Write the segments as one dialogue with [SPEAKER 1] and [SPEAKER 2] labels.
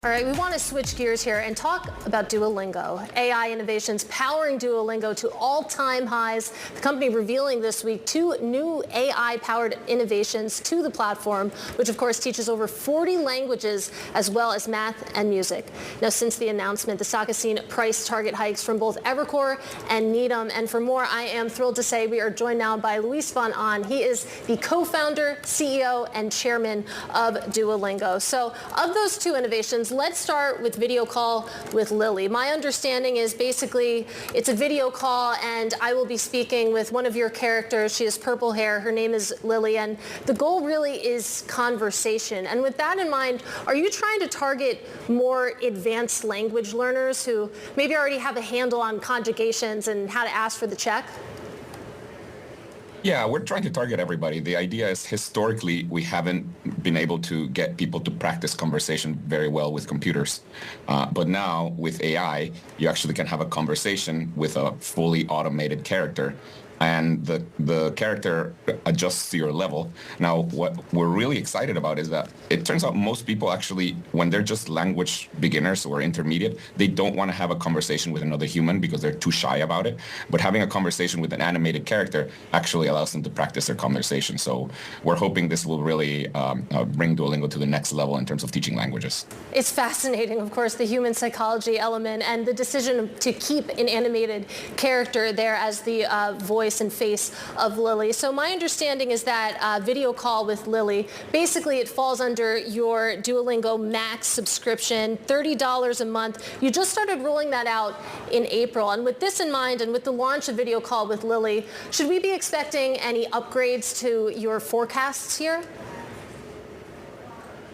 [SPEAKER 1] All right, we want to switch gears here and talk about Duolingo. AI innovations powering Duolingo to all-time highs. The company revealing this week 2 new AI-powered innovations to the platform, which of course teaches over 40 languages as well as math and music. Now, since the announcement, the stock has seen price target hikes from both Evercore and Needham. And for more, I am thrilled to say we are joined now by Luis von Ahn. He is the co-founder, CEO, and chairman of Duolingo. So of those 2 innovations, let's start with video call with Lily. My understanding is basically it's a video call and I will be speaking with one of your characters. She has purple hair. Her name is Lily, and the goal really is conversation. And with that in mind, are you trying to target more advanced language learners who maybe already have a handle on conjugations and how to ask for the check?
[SPEAKER 2] Yeah, we're trying to target everybody. The idea is historically, we haven't been able to get people to practice conversation very well with computers. But now with AI, you actually can have a conversation with a fully automated character. And the character adjusts to your level. Now, what we're really excited about is that it turns out most people actually, when they're just language beginners or intermediate, they don't want to have a conversation with another human because they're too shy about it. But having a conversation with an animated character actually allows them to practice their conversation. So we're hoping this will really bring Duolingo to the next level in terms of teaching languages.
[SPEAKER 1] It's fascinating, of course, the human psychology element and the decision to keep an animated character there as the voice and face of Lily. So my understanding is that video call with Lily, basically it falls under your Duolingo Max subscription, $30 a month. You just started rolling that out in April. And with this in mind and with the launch of video call with Lily, should we be expecting any upgrades to your forecasts here?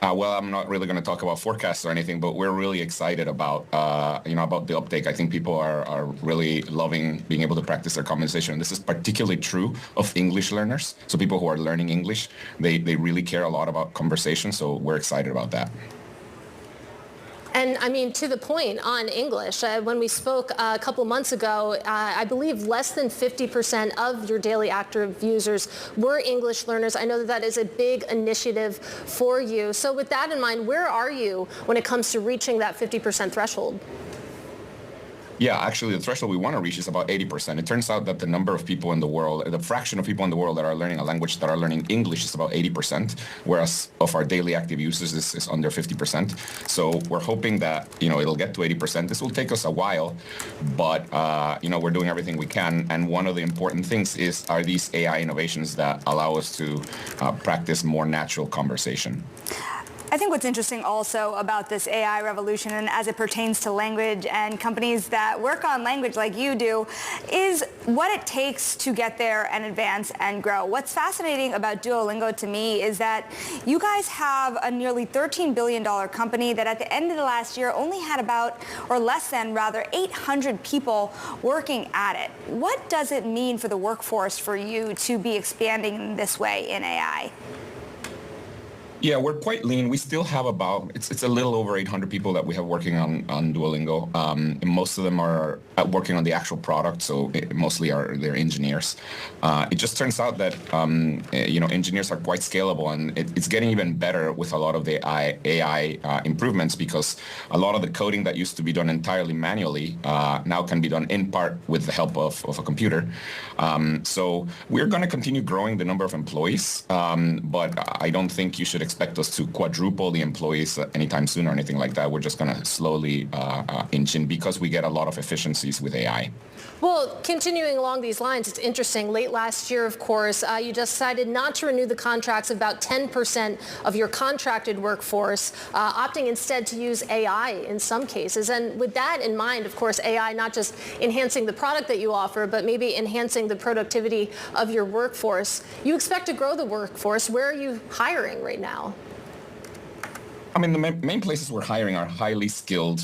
[SPEAKER 2] Well, I'm not really going to talk about forecasts or anything, but we're really excited about, about the uptake. I think people are really loving being able to practice their conversation. This is particularly true of English learners. So people who are learning English, they really care a lot about conversation. So we're excited about that.
[SPEAKER 1] And I mean, to the point on English, when we spoke a couple months ago, I believe less than 50% of your daily active users were English learners. I know that that is a big initiative for you. So with that in mind, where are you when it comes to reaching that 50% threshold?
[SPEAKER 2] Yeah, actually, the threshold we want to reach is about 80%. It turns out that the number of people in the world, the fraction of people in the world that are learning a language that are learning English is about 80%, whereas of our daily active users, this is under 50%. So we're hoping that, it'll get to 80%. This will take us a while, but, we're doing everything we can. And one of the important things are these AI innovations that allow us to practice more natural conversation.
[SPEAKER 3] I think what's interesting also about this AI revolution and as it pertains to language and companies that work on language like you do is what it takes to get there and advance and grow. What's fascinating about Duolingo to me is that you guys have a nearly $13 billion company that at the end of the last year only had about, or less than rather, 800 people working at it. What does it mean for the workforce for you to be expanding in this way in AI?
[SPEAKER 2] Yeah, we're quite lean. We still have it's a little over 800 people that we have working on Duolingo. Most of them are working on the actual product, so mostly they're engineers. It just turns out that, engineers are quite scalable, and it's getting even better with a lot of the AI improvements because a lot of the coding that used to be done entirely manually now can be done in part with the help of a computer. So we're going to continue growing the number of employees, but I don't think you should expect us to quadruple the employees anytime soon or anything like that. We're just going to slowly inch in because we get a lot of efficiencies with AI.
[SPEAKER 1] Well, continuing along these lines, it's interesting. Late last year, of course, you decided not to renew the contracts of about 10% of your contracted workforce, opting instead to use AI in some cases. And with that in mind, of course, AI not just enhancing the product that you offer, but maybe enhancing the productivity of your workforce. You expect to grow the workforce. Where are you hiring right now?
[SPEAKER 2] I mean, the main places we're hiring are highly skilled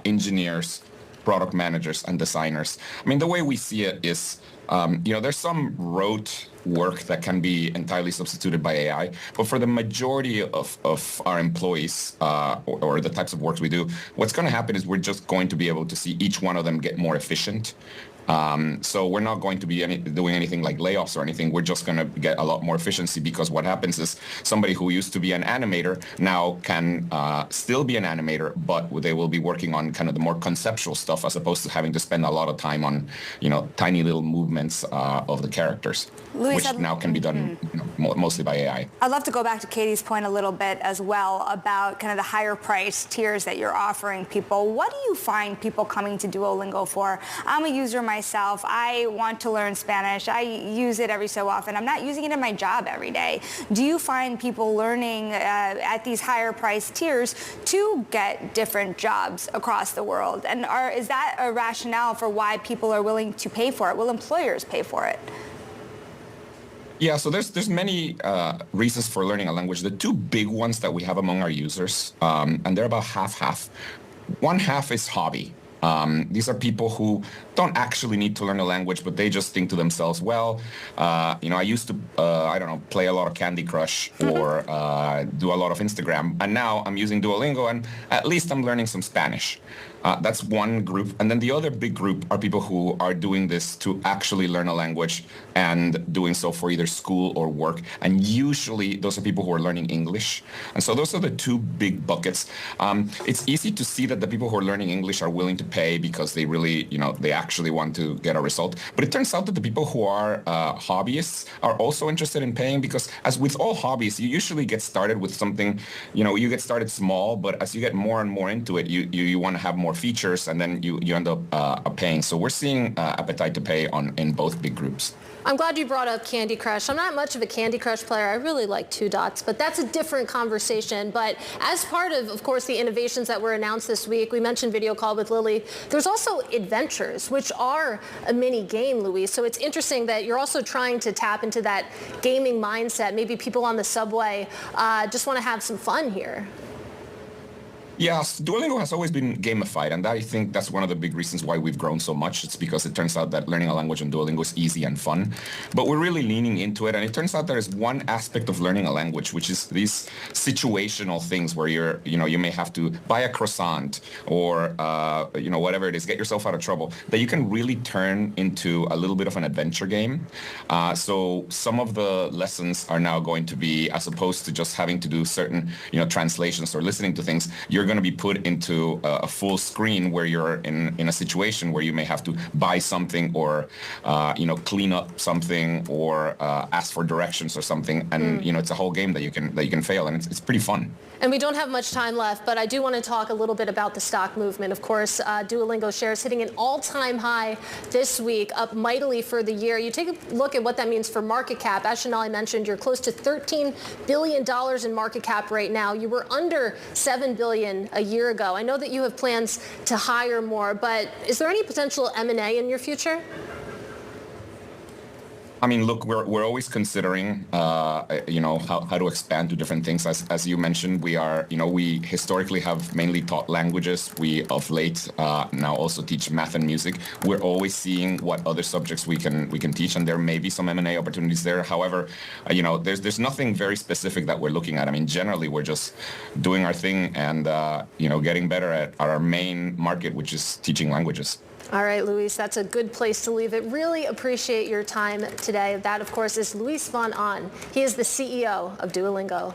[SPEAKER 2] engineers, product managers, and designers. I mean, the way we see it is, there's some rote work that can be entirely substituted by AI. But for the majority of our employees or the types of work we do, what's going to happen is we're just going to be able to see each one of them get more efficient. So we're not going to be doing anything like layoffs or anything. We're just going to get a lot more efficiency, because what happens is somebody who used to be an animator now can still be an animator, but they will be working on kind of the more conceptual stuff, as opposed to having to spend a lot of time on, tiny little movements of the characters,
[SPEAKER 3] Luis,
[SPEAKER 2] which now can be done mostly by AI.
[SPEAKER 3] I'd love to go back to Katie's point a little bit as well about kind of the higher price tiers that you're offering people. What do you find people coming to Duolingo for? I'm a user myself. I want to learn Spanish. I use it every so often. I'm not using it in my job every day. Do you find people learning at these higher price tiers to get different jobs across the world? And is that a rationale for why people are willing to pay for it? Will employers pay for it?
[SPEAKER 2] Yeah, so there's many reasons for learning a language. The two big ones that we have among our users, and they're about half-half. One half is hobby. These are people who don't actually need to learn a language, but they just think to themselves, well, I used to, play a lot of Candy Crush or do a lot of Instagram, and now I'm using Duolingo, and at least I'm learning some Spanish. That's one group. And then the other big group are people who are doing this to actually learn a language and doing so for either school or work. And usually those are people who are learning English. And so those are the two big buckets. It's easy to see that the people who are learning English are willing to pay because they really, they actually want to get a result. But it turns out that the people who are hobbyists are also interested in paying, because as with all hobbies, you usually get started with something, you get started small, but as you get more and more into it, you want to have more features, and then you end up paying. So we're seeing appetite to pay in both big groups.
[SPEAKER 1] I'm glad you brought up Candy Crush. I'm not much of a Candy Crush player. I really like Two Dots, but that's a different conversation. But as part of course, the innovations that were announced this week, we mentioned Video Call with Lily. There's also Adventures, which are a mini game, Luis. So it's interesting that you're also trying to tap into that gaming mindset. Maybe people on the subway just want to have some fun here.
[SPEAKER 2] Yes, Duolingo has always been gamified, and I think that's one of the big reasons why we've grown so much. It's because it turns out that learning a language on Duolingo is easy and fun, but we're really leaning into it. And it turns out there is one aspect of learning a language, which is these situational things where you may have to buy a croissant or, whatever it is, get yourself out of trouble, that you can really turn into a little bit of an adventure game. So some of the lessons are now going to be, as opposed to just having to do certain, translations or listening to things, you're going to be put into a full screen where you're in a situation where you may have to buy something or clean up something or ask for directions or something, and it's a whole game that you can fail, and it's pretty fun.
[SPEAKER 1] And we don't have much time left, but I do want to talk a little bit about the stock movement. Of course, Duolingo shares hitting an all-time high this week, up mightily for the year. You take a look at what that means for market cap. As Sonali mentioned, you're close to $13 billion in market cap right now. You were under $7 billion a year ago. I know that you have plans to hire more, but is there any potential M&A in your future?
[SPEAKER 2] I mean, look, we're always considering, how to expand to different things. As you mentioned, we historically have mainly taught languages. We, of late, now also teach math and music. We're always seeing what other subjects we can teach, and there may be some M&A opportunities there. However, there's nothing very specific that we're looking at. I mean, generally, we're just doing our thing and, getting better at our main market, which is teaching languages.
[SPEAKER 1] All right, Luis, that's a good place to leave it. Really appreciate your time today. That, of course, is Luis von Ahn. He is the CEO of Duolingo.